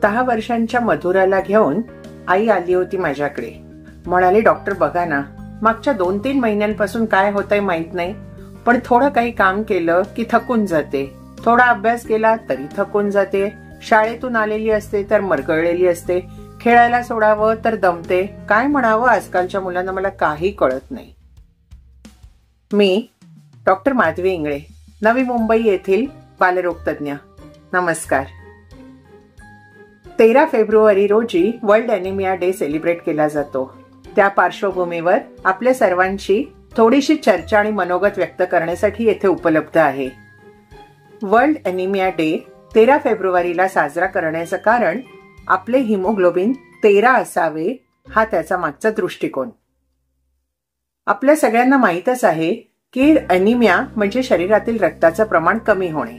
6 वर्षांच्या मधुराला घेऊन आई आली होती माझ्याकडे. म्हणाली, डॉक्टर बघा ना, मागच्या 2-3 महिन्यांपासून काय होतंय माहित नाही, पण थोडं काही काम केलं की थकून जाते, थोडा अभ्यास केला तरी थकून जाते, शाळेतून आलेली असते तर मरगळलेली असते, खेळायला सोडावं तर दमते. काय म्हणावं आजकालच्या मुलांना मला काही कळत नाही. मी डॉक्टर माधवी इंगळे, नवी मुंबई येथील बालरोग तज्ञ. नमस्कार. 13 फेब्रुवारी रोजी वर्ल्ड ॲनिमिया डे सेलिब्रेट केला जातो. त्या पार्श्वभूमीवर आपल्या सर्वांची थोडीशी चर्चा आणि मनोगत व्यक्त करण्यासाठी येथे उपलब्ध आहे. वर्ल्ड ॲनिमिया डे 13 फेब्रुवारीला साजरा करण्याचं कारण आपले हिमोग्लोबिन 13 असावे हा त्याचा मागचा दृष्टिकोन. आपल्या सगळ्यांना माहीतच आहे की ॲनिमिया म्हणजे शरीरातील रक्ताचं प्रमाण कमी होणे,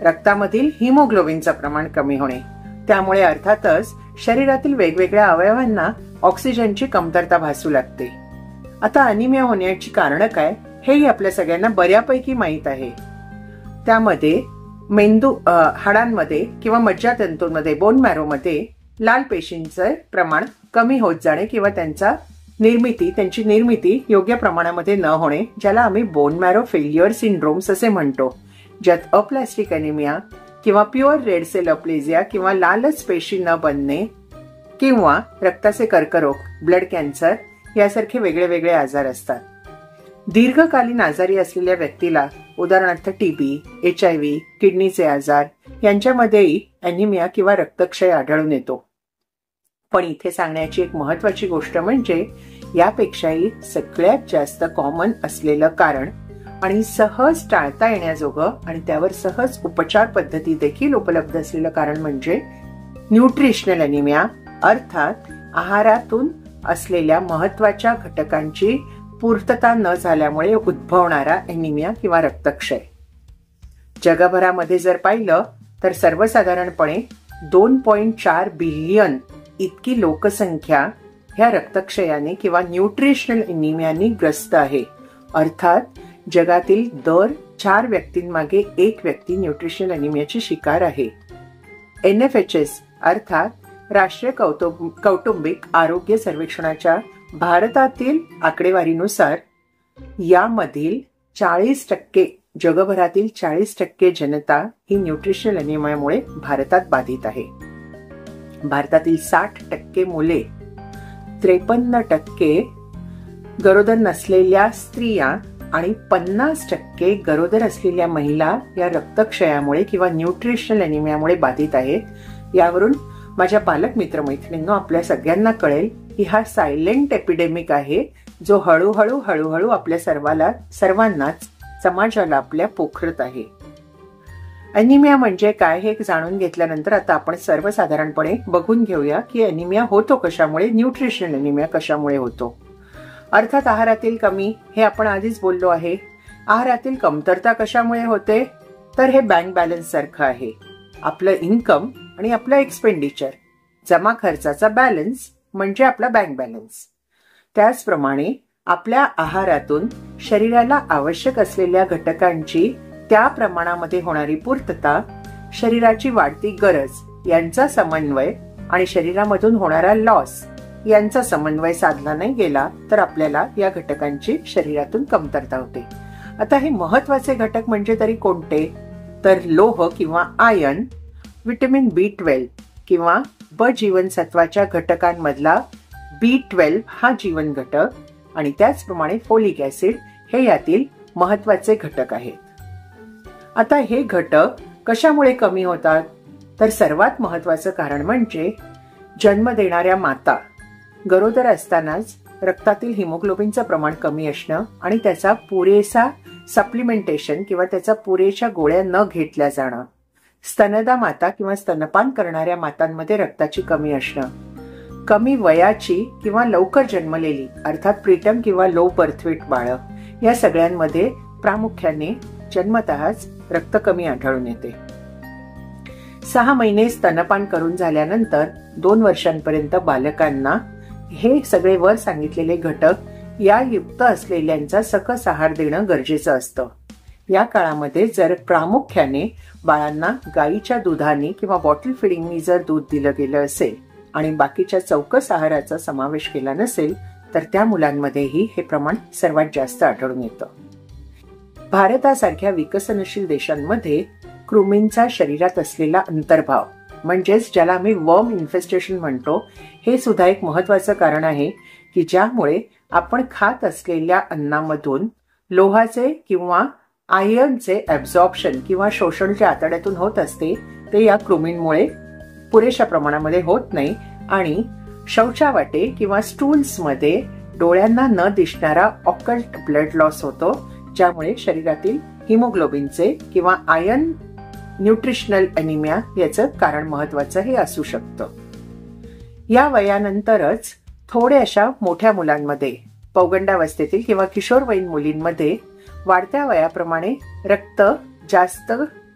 रक्तामधील हिमोग्लोबिनचं प्रमाण कमी होणे. त्यामुळे अर्थातच शरीरातील वेगवेगळ्या अवयवांना ऑक्सिजनची कमतरता भासू लागते. आता ॲनिमिया होण्याची कारणं काय हेही आपल्या सगळ्यांना बऱ्यापैकी माहीत आहे. त्यामध्ये मेंदू हाडांमध्ये किंवा मज्जातंतूंमध्ये बोन मॅरोमध्ये लाल पेशींचं प्रमाण कमी होत जाणे किंवा त्यांची निर्मिती योग्य प्रमाणामध्ये न होणे, ज्याला आम्ही बोन मॅरो फेल्युअर सिंड्रोम्स असे म्हणतो, ज्यात अप्लास्टिक ॲनिमिया किंवा प्युअर रेड सेल अप्लेझिया किंवा लालच पेशी न बनणे किंवा रक्ताचे कर्करोग, ब्लड कॅन्सर यासारखे वेगळे वेगळे आजार असतात. दीर्घकालीन आजारी असलेल्या व्यक्तीला उदाहरणार्थ टीबी, HIV, किडनीचे आजार यांच्यामध्येही ॲनिमिया किंवा रक्तक्षय आढळून येतो. पण इथे सांगण्याची एक महत्वाची गोष्ट म्हणजे यापेक्षाही सगळ्यात जास्त कॉमन असलेलं कारण आणि सहज टाळता येण्याजोगं आणि त्यावर सहज उपचार पद्धती देखील उपलब्ध असलेलं कारण म्हणजे न्यूट्रिशनल ॲनिमिया, अर्थात आहारातून असलेल्या महत्वाच्या घटकांची पूर्तता न झाल्यामुळे उद्भवणारा ॲनिमिया किंवा रक्तक्षय. जगभरामध्ये जर पाहिलं तर सर्वसाधारणपणे 2.4 बिलियन इतकी लोकसंख्या ह्या रक्तक्षयाने किंवा न्यूट्रिशनल ॲनिमियाने ग्रस्त आहे. अर्थात जगातील दर 4 व्यक्तींमागे 1 व्यक्ती न्यूट्रिशनल ॲनिमियाची शिकार आहे. NFHS अर्थात राष्ट्रीय कौटुंबिक आरोग्य सर्वेक्षणाच्या भारतातील आकडेवारीनुसार यामधील 40% जगभरातील 40% जनता ही न्यूट्रिशनल ॲनिमियामुळे भारतात बाधित आहे. भारतातील 60% मुले, 53% गरोदर नसलेल्या स्त्रिया आणि 50% गरोदर असलेल्या महिला या रक्तक्षयामुळे किंवा न्यूट्रिशनल ॲनिमियामुळे बाधित आहेत. यावरून माझ्या पालक मित्रमैत्रिणींनो, आपल्या सगळ्यांना कळेल की हा सायलेंट एपिडेमिक आहे, जो हळूहळू आपल्या सर्वांनाच समाजाला आपल्या पोखरत आहे. ॲनिमिया म्हणजे काय हे जाणून घेतल्यानंतर आता आपण सर्वसाधारणपणे बघून घेऊया की ॲनिमिया होतो कशामुळे, न्यूट्रिशनल ॲनिमिया कशामुळे होतो. अर्थात आहारातील कमी, हे आपण आधीच बोललो आहे. आहारातील कमतरता कशामुळे होते, तर हे बँक बॅलन्स सारखं आहे. आपलं इन्कम आणि आपलं एक्सपेंडिचर, जमा खर्चाचा बॅलन्स म्हणजे आपला बँक बॅलन्स. त्याचप्रमाणे आपल्या आहारातून शरीराला आवश्यक असलेल्या घटकांची त्या प्रमाणामध्ये होणारी पूर्तता, शरीराची वाढती गरज यांचा समन्वय आणि शरीरामधून होणारा लॉस यांचा समन्वय साधला नाही गेला तर आपल्याला या घटकांची शरीरातून कमतरता होते. आता हे महत्वाचे घटक म्हणजे तरी कोणते, तर लोह किंवा आयर्न, व्हिटॅमिन B12 किंवा ब जीवनसत्वाच्या घटकांमधला B12 हा जीवन घटक आणि त्याचप्रमाणे फोलिक ऍसिड हे यातील महत्वाचे घटक आहेत. आता हे घटक कशामुळे कमी होतात, तर सर्वात महत्वाचं कारण म्हणजे जन्म देणाऱ्या माता गरोदर असतानाच रक्तातील हिमोग्लोबिनचं प्रमाण कमी असणं आणि त्याचा पुरेसा सप्लिमेंटेशन किंवा त्याचा पुरेशा गोळ्या न घेतल्या जाणं, स्तनदा माता किंवा स्तनपान करणाऱ्या मातांमध्ये रक्ताची कमी असणं, कमी वयाची किंवा लवकर जन्मलेली अर्थात प्रीटर्म किंवा लो बर्थवेट बाळं, या सगळ्यांमध्ये प्रामुख्याने जन्मतःच रक्त कमी आढळून येते. 6 महिने स्तनपान करून झाल्यानंतर 2 वर्षांपर्यंत बालकांना हे सगळे वर सांगितलेले घटक या युक्त असलेल्यांचा सकस आहार देणं गरजेचं असतं. या काळामध्ये जर प्रामुख्याने बाळांना गाईच्या दुधाने किंवा बॉटल फिडिंगनी जर दूध दिलं गेलं असेल आणि बाकीच्या चौकस आहाराचा समावेश केला नसेल तर त्या मुलांमध्येही हे प्रमाण सर्वात जास्त आढळून येतं. भारतासारख्या विकसनशील देशांमध्ये कृमींचा शरीरात असलेला अंतर्भाव म्हणजेच ज्याला आम्ही वर्म इन्फेस्टेशन म्हणतो, हे सुद्धा एक महत्वाचं कारण आहे की ज्यामुळे आपण खात असलेल्या अन्नामधून लोहाचे किंवा आयर्नचे ॲब्झॉर्प्शन किंवा शोषण जे आतड्यातून होत असते ते या कृमींमुळे पुरेशा प्रमाणामध्ये होत नाही आणि शौचावाटे किंवा स्टूल्समध्ये डोळ्यांना न दिसणारा ऑकल्ट ब्लड लॉस होतो, ज्यामुळे शरीरातील हिमोग्लोबिनचे किंवा आयर्न न्यूट्रिशनल अॅनिमिया याचं कारण महत्वाचं हे असू शकतं. या वयानंतरच थोड्याशा मोठ्या मुलांमध्ये, पौगंडावस्थेतील किंवा किशोरवयीन मुलींमध्ये वाढत्या वयाप्रमाणे रक्त जास्त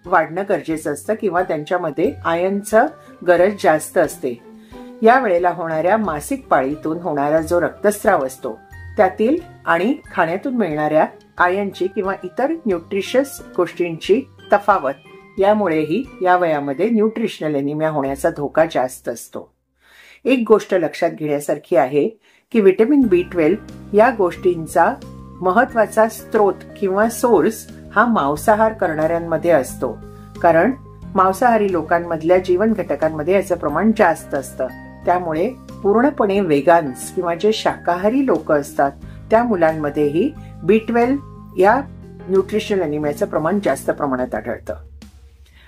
वाढणं गरजेचं असतं किंवा त्यांच्यामध्ये आयर्नचं गरज जास्त असते. या वेळेला होणाऱ्या मासिक पाळीतून होणारा जो रक्तस्राव असतो त्यातील आणि खाण्यातून मिळणाऱ्या आयर्नची किंवा इतर न्यूट्रिशियस गोष्टींची तफावत यामुळेही या वयामध्ये न्यूट्रिशनल एनिमिया होण्याचा धोका जास्त असतो. एक गोष्ट लक्षात घेण्यासारखी आहे की व्हिटॅमिन B12 या गोष्टींचा महत्वाचा स्रोत किंवा सोर्स हा मांसाहार करणाऱ्यांमध्ये असतो, कारण मांसाहारी लोकांमधल्या जीवन घटकांमध्ये याचं प्रमाण जास्त असतं. त्यामुळे पूर्णपणे वेगान्स किंवा जे शाकाहारी लोक असतात त्या मुलांमध्येही B12 या न्यूट्रिशनल एनिमियाचं प्रमाण जास्त प्रमाणात आढळतं.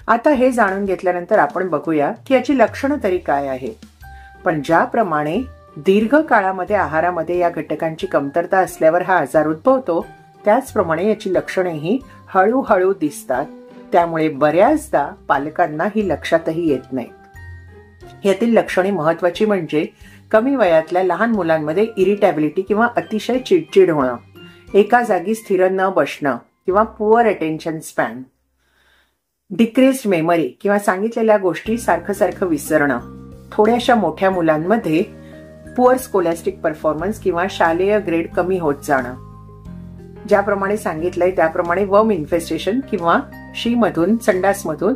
आता हे जाणून घेतल्यानंतर आपण बघूया की याची लक्षणं तरी काय आहेत. पण ज्याप्रमाणे दीर्घ काळामध्ये आहारामध्ये या घटकांची कमतरता असल्यावर हा आजार उद्भवतो, त्याचप्रमाणे याची लक्षणेही हळूहळू दिसतात. त्यामुळे बऱ्याचदा पालकांना ही लक्षातही येत नाहीत. यातील लक्षणे महत्वाची म्हणजे कमी वयातल्या लहान मुलांमध्ये इरिटॅबिलिटी किंवा अतिशय चिडचिड होणं, एका जागी स्थिर न बसणं किंवा poor attention span, decreased memory किंवा सांगितलेल्या गोष्टी सारखं सारखं विसरणं, थोड्याशा मोठ्या मुलांमध्ये पुअर स्कोलॅस्टिक परफॉर्मन्स किंवा शालेय ग्रेड कमी होत जाणं, ज्याप्रमाणे सांगितलंय त्याप्रमाणे वर्म इन्फेस्टेशन किंवा शी-मधून संडासमधून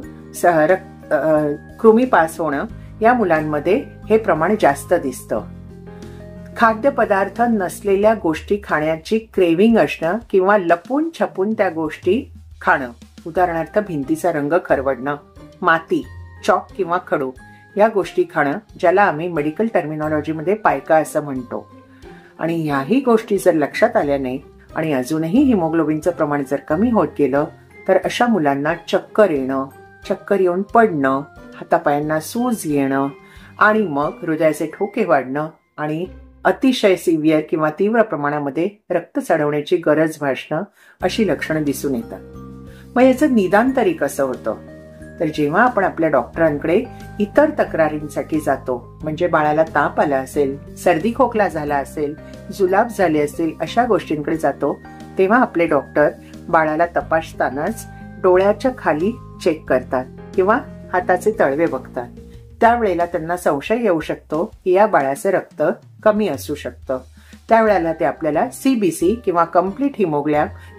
कृमी पास होणं या मुलांमध्ये हे प्रमाण जास्त दिसतं. खाद्यपदार्थ नसलेल्या गोष्टी खाण्याची क्रेव्हिंग असणं किंवा लपून छपून त्या गोष्टी खाणं, उदाहरणार्थ भिंतीचा रंग खरवडणं, माती, चॉक किंवा खडू या गोष्टी खाणं, ज्याला आम्ही मेडिकल टर्मिनॉलॉजीमध्ये पायका असं म्हणतो. आणि ह्याही गोष्टी जर लक्षात आल्या नाही आणि अजूनही हिमोग्लोबिनचं प्रमाण जर कमी होत गेलं तर अशा मुलांना चक्कर येणं, चक्कर येऊन पडणं, हातापायांना सूज येणं आणि मग हृदयाचे ठोके वाढणं आणि अतिशय सिव्हिअर किंवा तीव्र प्रमाणामध्ये रक्त चढवण्याची गरज भासणं अशी लक्षणं दिसून येतात. मग याचं निदान तरी कसं होतं? तर जेव्हा आपण आपल्या डॉक्टरांकडे इतर तक्रारींसाठी जातो, म्हणजे बाळाला ताप आला असेल, सर्दी खोकला झाला असेल, जुलाब झाले असतील अशा गोष्टींकडे जातो, तेव्हा आपले डॉक्टर बाळाला तपासतानाच डोळ्याच्या खाली चेक करतात किंवा हाताचे तळवे बघतात. त्यावेळेला त्यांना संशय येऊ शकतो की या बाळाचं रक्त कमी असू शकतं. त्यावेळेला ते आपल्याला CBC किंवा कम्प्लीट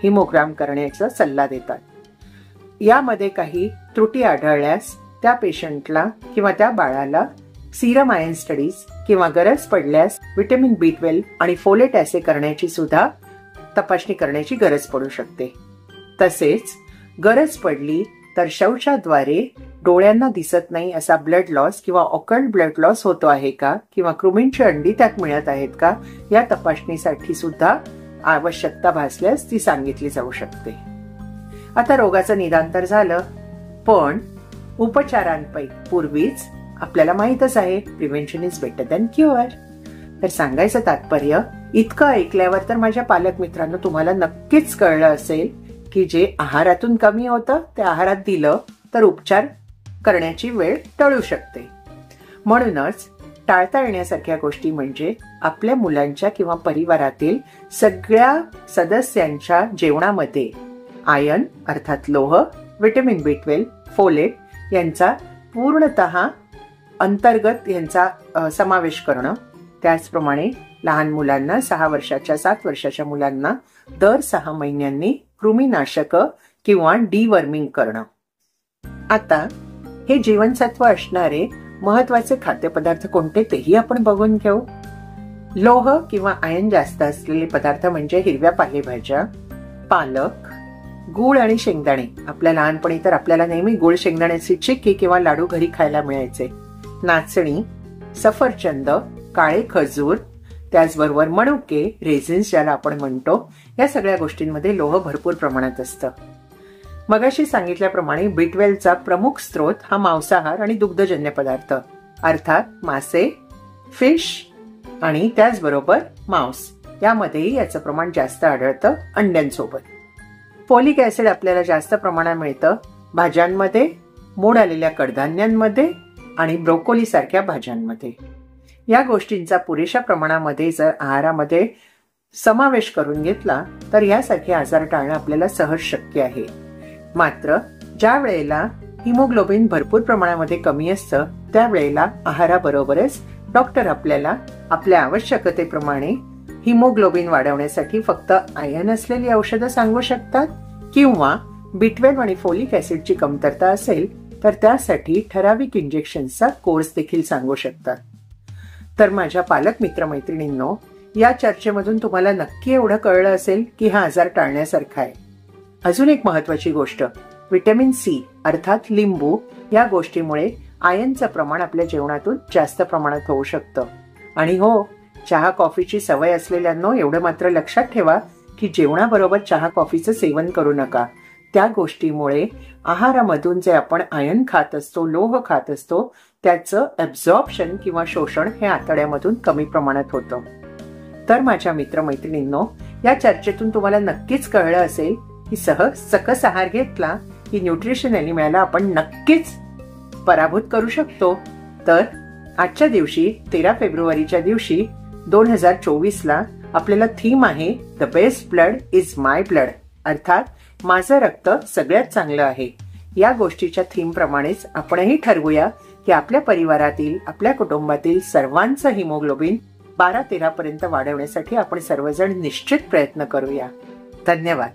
हिमोग्राम करण्याचा सल्ला देतात. यामध्ये काही त्रुटी आढळल्यास त्या पेशंटला किंवा त्या बाळाला सिरम आयर्न स्टडीज किंवा गरज पडल्यास व्हिटॅमिन B12 आणि फोलेट ऍसे करण्याची सुद्धा तपासणी करण्याची गरज पडू शकते. तसेच गरज पडली तर शौचाद्वारे डोळ्यांना दिसत नाही असा ब्लड लॉस किंवा ऑकल्ट ब्लड लॉस होतो आहे का किंवा कृमींची अंडी त्यात मिळत आहेत का या तपासणीसाठी सुद्धा आवश्यकता भासल्यास ती सांगितली जाऊ शकते. आता रोगाचं निदान तर झालं, पण उपचारांपैकी पूर्वीच आपल्याला माहितच आहे prevention is better than cure. तर सांगायचं तात्पर्य इतकं ऐकल्यावर तर माझ्या पालक मित्रांनो तुम्हाला नक्कीच कळलं असेल की जे आहारातून कमी होतं ते आहारात दिलं तर उपचार करण्याची वेळ टळू शकते. म्हणूनच टाळता येण्यासारख्या गोष्टी म्हणजे आपल्या मुलांच्या किंवा परिवारातील सगळ्या सदस्यांच्या जेवणामध्ये आयर्न अर्थात लोह, व्हिटॅमिन B12, फोलेट यांचा पूर्णतः अंतर्गत यांचा समावेश करणं. त्याचप्रमाणे लहान मुलांना 6 वर्षाच्या 7 वर्षाच्या मुलांना दर 6 महिन्यांनी कृमीनाशक किंवा डिवर्मिंग करणं. आता हे जीवनसत्व असणारे महत्वाचे खाद्यपदार्थ कोणते तेही आपण बघून घेऊ. लोह किंवा आयर्न जास्त असलेले पदार्थ म्हणजे हिरव्या पालेभाज्या, पालक, गूळ आणि शेंगदाणे. आपल्या लहानपणी तर आपल्याला नेहमी गूळ शेंगदाण्याची चिक्की किंवा लाडू घरी खायला मिळायचे. नाचणी, सफरचंद, काळे खजूर, त्याचबरोबर मनुके, रेझिन्स ज्याला आपण म्हणतो, या सगळ्या गोष्टींमध्ये लोह भरपूर प्रमाणात असतं. मगाशी सांगितल्याप्रमाणे B12चा प्रमुख स्रोत हा मांसाहार आणि दुग्धजन्य पदार्थ अर्थात मासे, फिश आणि त्याचबरोबर मांस यामध्येही याचं प्रमाण जास्त आढळतं अंड्यांसोबत. फोलिक ऍसिड आपल्याला जास्त प्रमाणात मिळतं भाज्यांमध्ये, मोड आलेल्या कडधान्यांमध्ये आणि ब्रोकोली सारख्या भाज्यांमध्ये. या गोष्टींचा पुरेशा प्रमाणामध्ये जर आहारामध्ये समावेश करून घेतला तर यासारखे आजार टाळणं आपल्याला सहज शक्य आहे. मात्र ज्या वेळेला हिमोग्लोबिन भरपूर प्रमाणामध्ये कमी असतं त्यावेळेला आहाराबरोबरच डॉक्टर आपल्याला आपल्या आवश्यकतेप्रमाणे हिमोग्लोबिन वाढवण्यासाठी फक्त आयर्न असलेली औषधं सांगू शकतात किंवा B12 आणि फोलिक ऍसिडची कमतरता असेल तर त्यासाठी ठराविक इंजेक्शनचा कोर्स देखील सांगू शकतात. तर माझ्या पालक मित्रमैत्रिणींनो, या चर्चेमधून तुम्हाला नक्की एवढं कळलं असेल की हा आजार टाळण्यासारखा आहे. अजून एक महत्वाची गोष्ट, व्हिटॅमिन सी अर्थात लिंबू या गोष्टीमुळे आयर्नचं प्रमाण आपल्या जेवणातून जास्त प्रमाणात होऊ शकतं. आणि हो, चहा कॉफीची सवय असलेल्यांनो एवढं मात्र लक्षात ठेवा की जेवणाबरोबर चहा कॉफीचं सेवन करू नका. त्या गोष्टीमुळे आहारामधून जे आपण आयर्न खात असतो, लोह खात असतो, त्याचं ऍब्झॉर्प्शन किंवा शोषण हे आतड्यामधून कमी प्रमाणात होतं. तर माझ्या मित्रमैत्रिणींनो, या चर्चेतून तुम्हाला नक्कीच कळलं असेल की सकस आहार घेतला की न्यूट्रिशन एनिमियाला आपण नक्कीच पराभूत करू शकतो. तर आजच्या दिवशी 13 फेब्रुवारीच्या दिवशी 2024ला आपल्याला थीम आहे the best blood is my blood अर्थात माझं रक्त सगळ्यात चांगलं आहे. या गोष्टीच्या थीम प्रमाणेच आपणही ठरवूया की आपल्या परिवारातील, आपल्या कुटुंबातील सर्वांचं हिमोग्लोबिन 12-13 पर्यंत वाढवण्यासाठी आपण सर्वजण निश्चित प्रयत्न करूया. धन्यवाद.